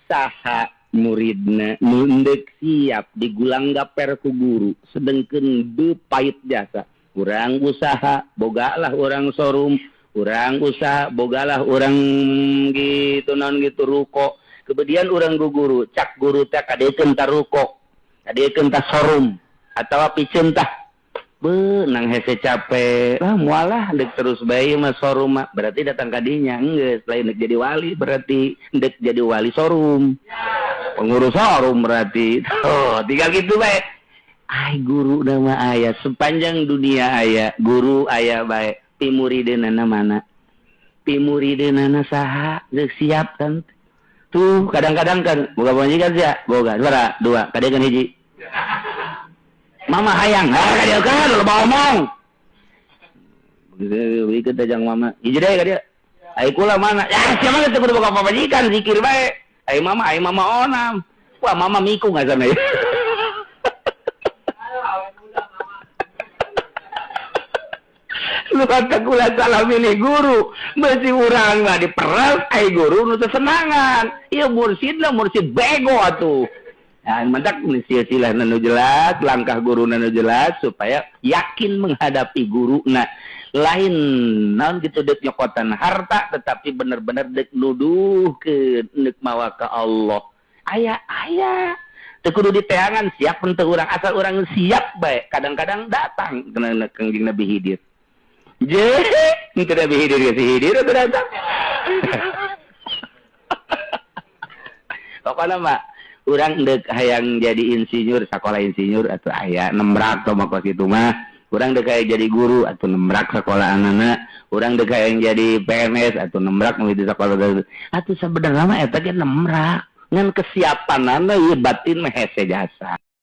saha muridna nundek siap digulang gaper ku guru sedengkeun bepait jasa urang usaha bogalah urang sorum urang usaha bogalah urang gitu non gitu ruko kemudian urang guru cak guru teh kadekeun ta ruko kadekeun ta sorum atawa piceun tah benang hese capek lah mualah dek terus bayi mah sorum berarti datang kadinya geus lain dek jadi wali berarti dek jadi wali sorum pengurus sorum berarti oh tinggal gitu baik ay guru nama aya sepanjang dunia aya guru aya baik pimurideunana mana pimurideunana saha geus siap kan tuh kadang-kadang kan boga majikan sia boga suara dua kadekeun hiji mama hayang kadia kan lo ngomong begitu tajang mama hiji deui ka dia ai kula mana ya sia mah teu kudu boga pamajikan zikir bae ai mama onam wah mama miku ngasana ya lu kata kula salam ini guru besi urang mah diperas ai guru nu teu senangan ieu mursid lah mursid bego atuh ya, mentak silsilah nanu jelas, langkah guru nanu jelas supaya yakin menghadapi guru. Nah, lain naon gitu dek nyokotan harta, tetapi benar-benar dek nuduh ke nek mawa ka Allah. Aya, teu kudu diteangan siap penteu urang asal urang siap bae. Kadang-kadang datang kana Kangjeng Nabi Khidir. Je, itu Nabi Khidir ge si Khidir teu datang. Pokona mah urang dek hayang jadi insinyur sekolah insinyur atau aya nembrak atau maka kitu mah urang dek hayang jadi guru atau nembrak sekolah anak urang dek hayang jadi PNS atau nembrak nu di sekolah atuh sabenerna mah eta ge nembrak ngan kesiapanana ieu batin mah hese jasa